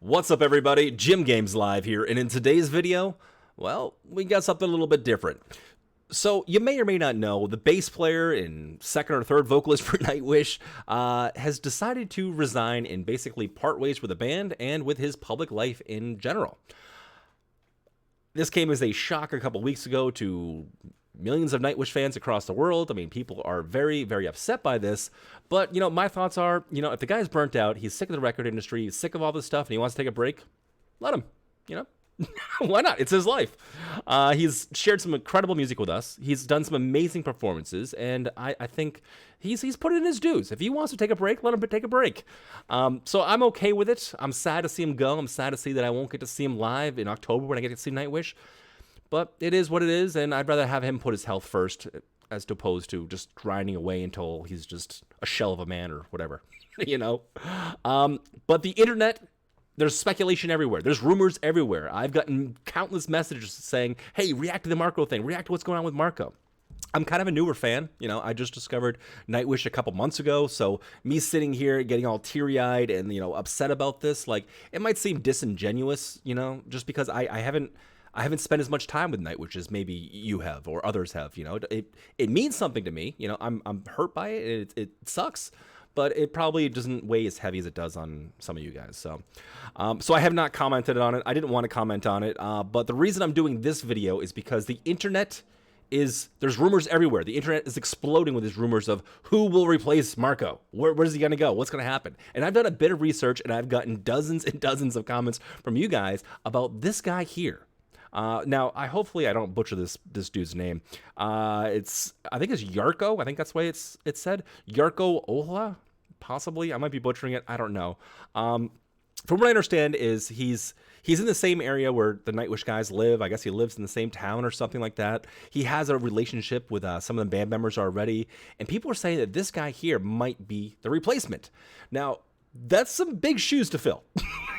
What's up, everybody? Jim Games Live here, and in today's video, well, we got something a little bit different. So, you may or may not know, the bass player and second or third vocalist for Nightwish has decided to resign and basically part ways with the band and with his public life in general. This came as a shock a couple weeks ago to millions of Nightwish fans across the world. I mean, people are very, very upset by this. But, my thoughts are, if the guy's burnt out, he's sick of the record industry, he's sick of all this stuff, and he wants to take a break, let him, Why not? It's his life. He's shared some incredible music with us. He's done some amazing performances, and I think he's put in his dues. If he wants to take a break, let him take a break. So I'm okay with it. I'm sad to see him go. I'm sad to see that I won't get to see him live in October when I get to see Nightwish. But it is what it is, and I'd rather have him put his health first as opposed to just grinding away until he's just a shell of a man or whatever, But the internet, there's speculation everywhere. There's rumors everywhere. I've gotten countless messages saying, hey, react to the Marko thing. React to what's going on with Marko. I'm kind of a newer fan. I just discovered Nightwish a couple months ago. So me sitting here getting all teary-eyed and, upset about this, it might seem disingenuous, just because I haven't spent as much time with Nightwish as maybe you have or others have. It means something to me. I'm hurt by it. It sucks. But it probably doesn't weigh as heavy as it does on some of you guys. So I have not commented on it. I didn't want to comment on it. But the reason I'm doing this video is because the internet there's rumors everywhere. The internet is exploding with these rumors of who will replace Marko. Where's he going to go? What's going to happen? And I've done a bit of research, and I've gotten dozens and dozens of comments from you guys about this guy here. Now, hopefully I don't butcher this dude's name. I think it's Jarkko. I think that's the way it's said. Jarkko Ahola, possibly. I might be butchering it. I don't know. From what I understand is he's in the same area where the Nightwish guys live. I guess he lives in the same town or something like that. He has a relationship with some of the band members already, and people are saying that this guy here might be the replacement. Now, that's some big shoes to fill.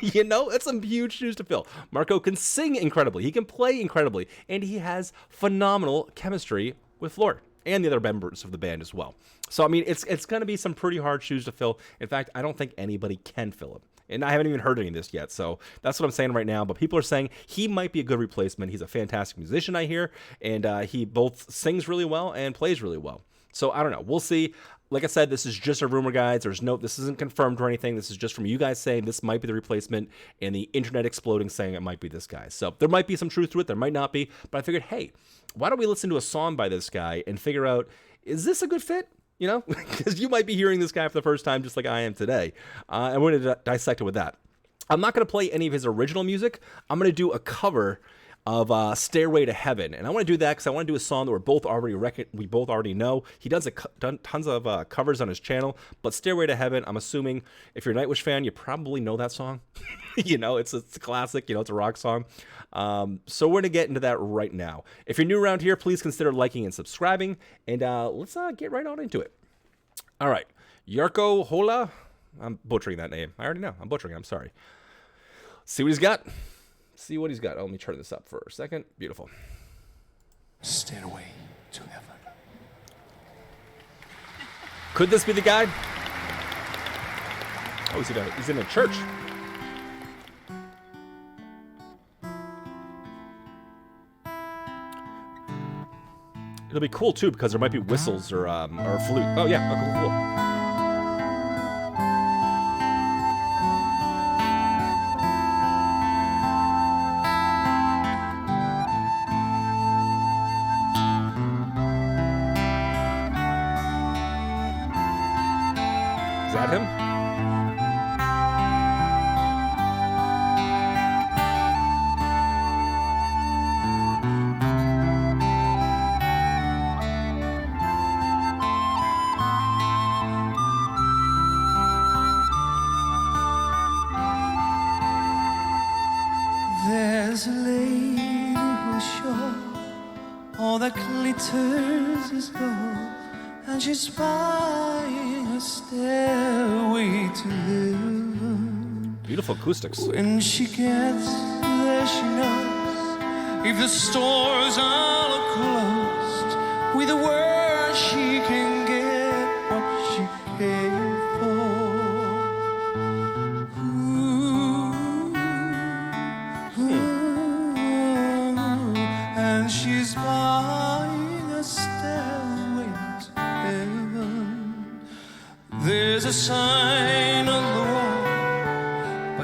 That's some huge shoes to fill. Marko can sing incredibly. He can play incredibly. And he has phenomenal chemistry with Floor and the other members of the band as well. So, it's going to be some pretty hard shoes to fill. In fact, I don't think anybody can fill them. And I haven't even heard any of this yet. So that's what I'm saying right now. But people are saying he might be a good replacement. He's a fantastic musician, I hear. And he both sings really well and plays really well. So I don't know. We'll see. Like I said, this is just a rumor, guys. This isn't confirmed or anything. This is just from you guys saying this might be the replacement and the internet exploding saying it might be this guy. So there might be some truth to it. There might not be. But I figured, hey, why don't we listen to a song by this guy and figure out, is this a good fit? Because you might be hearing this guy for the first time just like I am today. And we're going to dissect it with that. I'm not going to play any of his original music. I'm going to do a cover of Stairway to Heaven, and I want to do that because I want to do a song that we both already know. He does done tons of covers on his channel, but Stairway to Heaven, I'm assuming if you're a Nightwish fan, you probably know that song. It's a classic. It's a rock song. So we're gonna get into that right now. If you're new around here, please consider liking and subscribing, and let's get right on into it. All right, Jarkko Ahola. I'm butchering that name. I already know. I'm butchering it. I'm sorry. See what he's got. See what he's got. Oh, let me turn this up for a second. Beautiful. Stairway to Heaven. Could this be the guy? Oh, he's in a church. It'll be cool too because there might be whistles or flute. Oh yeah, okay, cool. Is that him? There's a lady who's sure all that glitters is gold, and she's buying a stairway to heaven. Beautiful acoustics. When she gets there, she knows if the stores are closed, with a word she can get what she paid for. Ooh.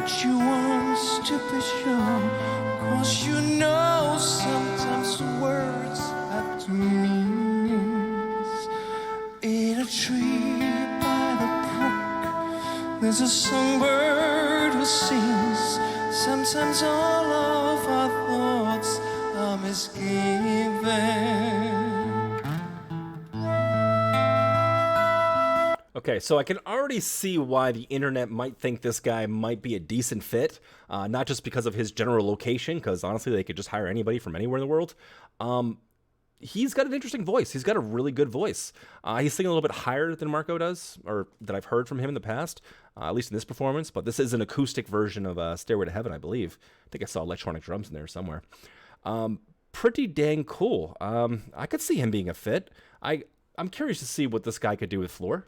what you want to be sure, 'cause you know sometimes words have two meanings. In a tree by the brook, there's a songbird who sings. Sometimes all of our thoughts are misgiven. Okay, so I can already see why the internet might think this guy might be a decent fit, not just because of his general location, because honestly, they could just hire anybody from anywhere in the world. He's got an interesting voice. He's got a really good voice. He's singing a little bit higher than Marko does, or that I've heard from him in the past, at least in this performance, but this is an acoustic version of Stairway to Heaven, I believe. I think I saw electronic drums in there somewhere. Pretty dang cool. I could see him being a fit. I'm curious to see what this guy could do with Floor.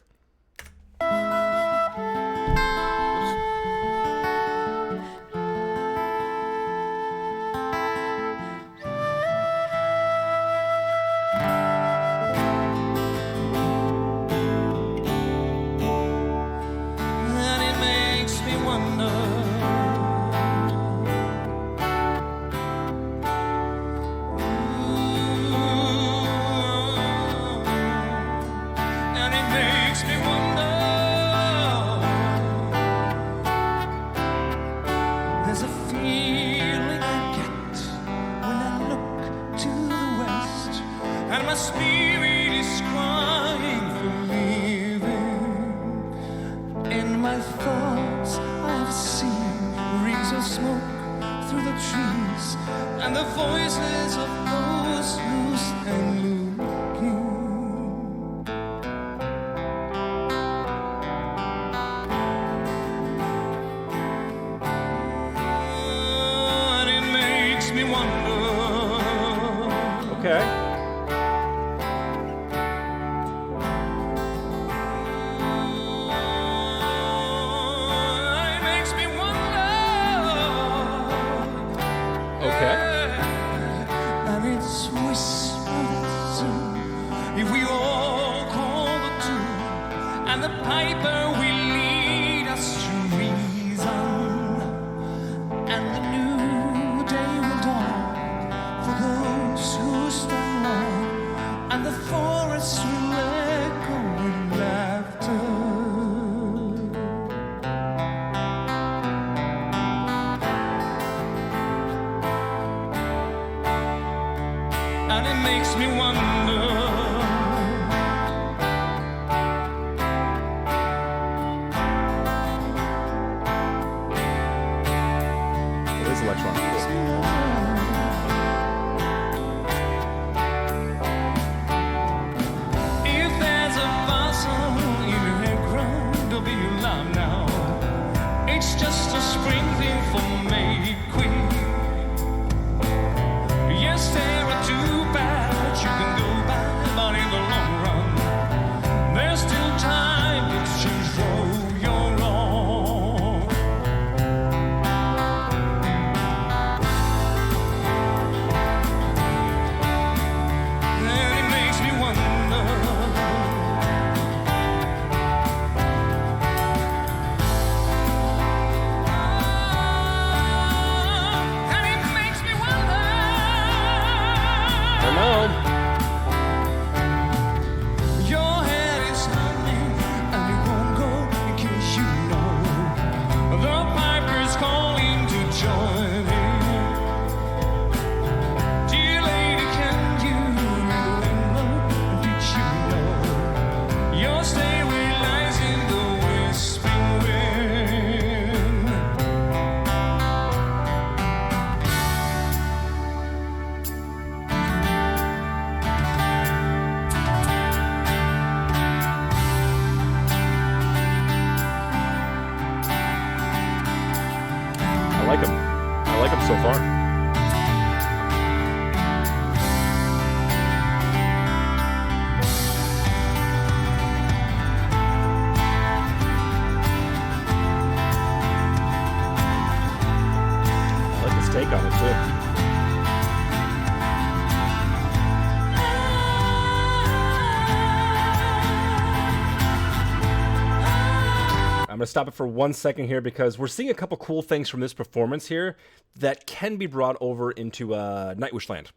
going to stop it for 1 second here because we're seeing a couple cool things from this performance here that can be brought over into Nightwish land.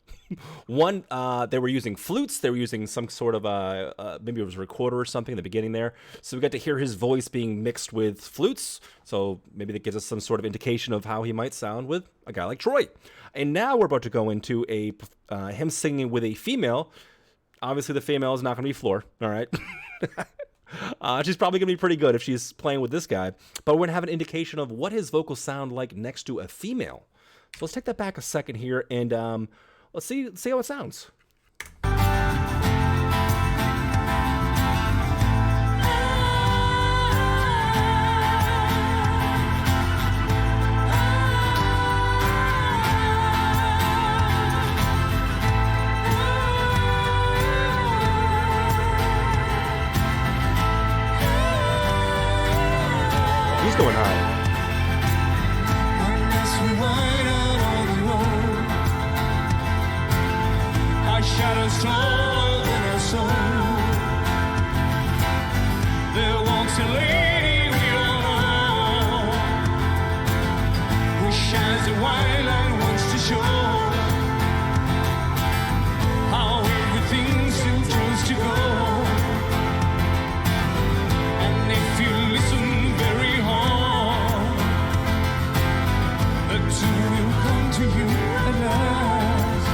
One, they were using flutes. They were using some sort of, maybe it was a recorder or something in the beginning there. So we got to hear his voice being mixed with flutes. So maybe that gives us some sort of indication of how he might sound with a guy like Troy. And now we're about to go into him singing with a female. Obviously, the female is not going to be Floor, all right? She's probably going to be pretty good if she's playing with this guy. But we're going to have an indication of what his vocals sound like next to a female. So let's take that back a second here and let's see how it sounds. He's going high. Unless we ride out on the road, our shadows taller than our soul. There walks a lady we all know, who shines a white light wants to show how everything seems to go. And if you listen very hard, the two will come to you at last.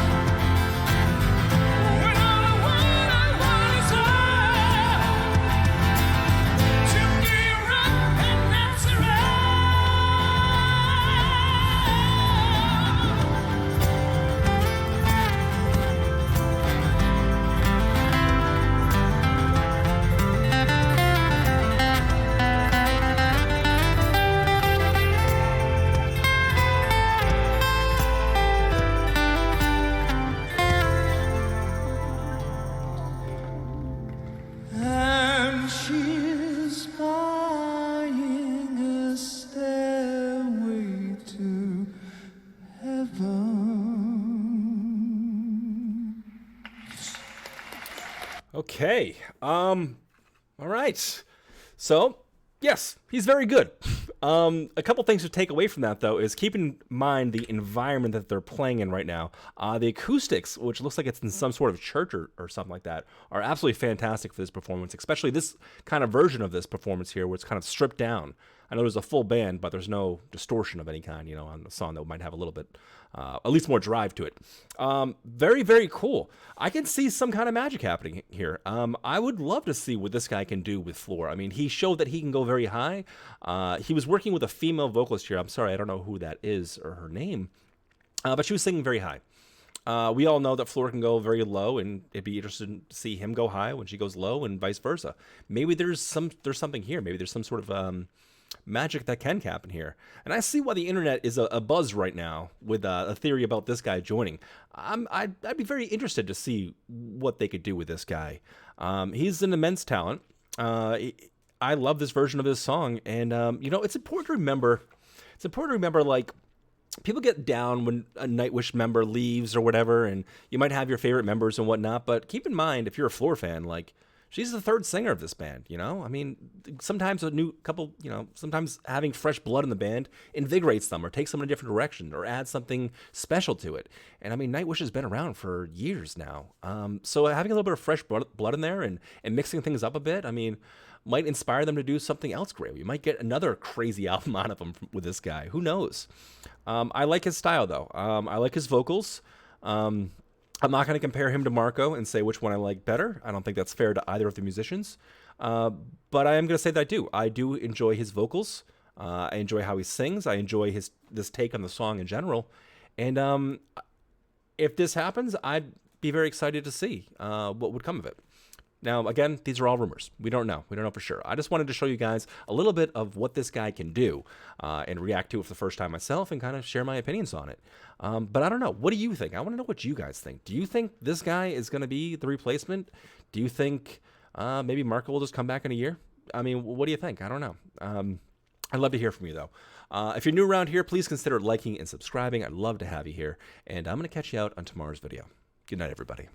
When all I want is love, to be right, and that's and she's buying a stairway to heaven. Okay. All right. So, yes, he's very good. A couple things to take away from that, though, is keep in mind the environment that they're playing in right now. The acoustics, which looks like it's in some sort of church or something like that, are absolutely fantastic for this performance, especially this kind of version of this performance here where it's kind of stripped down. I know there's a full band, but there's no distortion of any kind, on the song that might have a little bit, at least more drive to it. Very, very cool. I can see some kind of magic happening here. I would love to see what this guy can do with Floor. I mean, he showed that he can go very high. He was working with a female vocalist here. I'm sorry, I don't know who that is or her name, but she was singing very high. We all know that Floor can go very low, and it'd be interesting to see him go high when she goes low, and vice versa. Maybe there's something here. Maybe there's some sort of magic that can happen here. And I see why the internet is a buzz right now with a theory about this guy joining. I'd be very interested to see what they could do with this guy. He's an immense talent. I love this version of this song, and it's important to remember. It's important to remember, like, people get down when a Nightwish member leaves or whatever, and you might have your favorite members and whatnot. But keep in mind, if you're a Floor fan, like, she's the third singer of this band, I mean, sometimes a new couple, sometimes having fresh blood in the band invigorates them or takes them in a different direction or adds something special to it. And I mean, Nightwish has been around for years now. So having a little bit of fresh blood in there and mixing things up a bit, I mean, might inspire them to do something else great. We might get another crazy album out of them with this guy. Who knows? I like his style, though. I like his vocals. I'm not going to compare him to Marko and say which one I like better. I don't think that's fair to either of the musicians. But I am going to say that I do. I do enjoy his vocals. I enjoy how he sings. I enjoy this take on the song in general. And if this happens, I'd be very excited to see what would come of it. Now, again, these are all rumors. We don't know. We don't know for sure. I just wanted to show you guys a little bit of what this guy can do and react to it for the first time myself and kind of share my opinions on it. But I don't know. What do you think? I want to know what you guys think. Do you think this guy is going to be the replacement? Do you think maybe Marko will just come back in a year? I mean, what do you think? I don't know. I'd love to hear from you, though. If you're new around here, please consider liking and subscribing. I'd love to have you here. And I'm going to catch you out on tomorrow's video. Good night, everybody.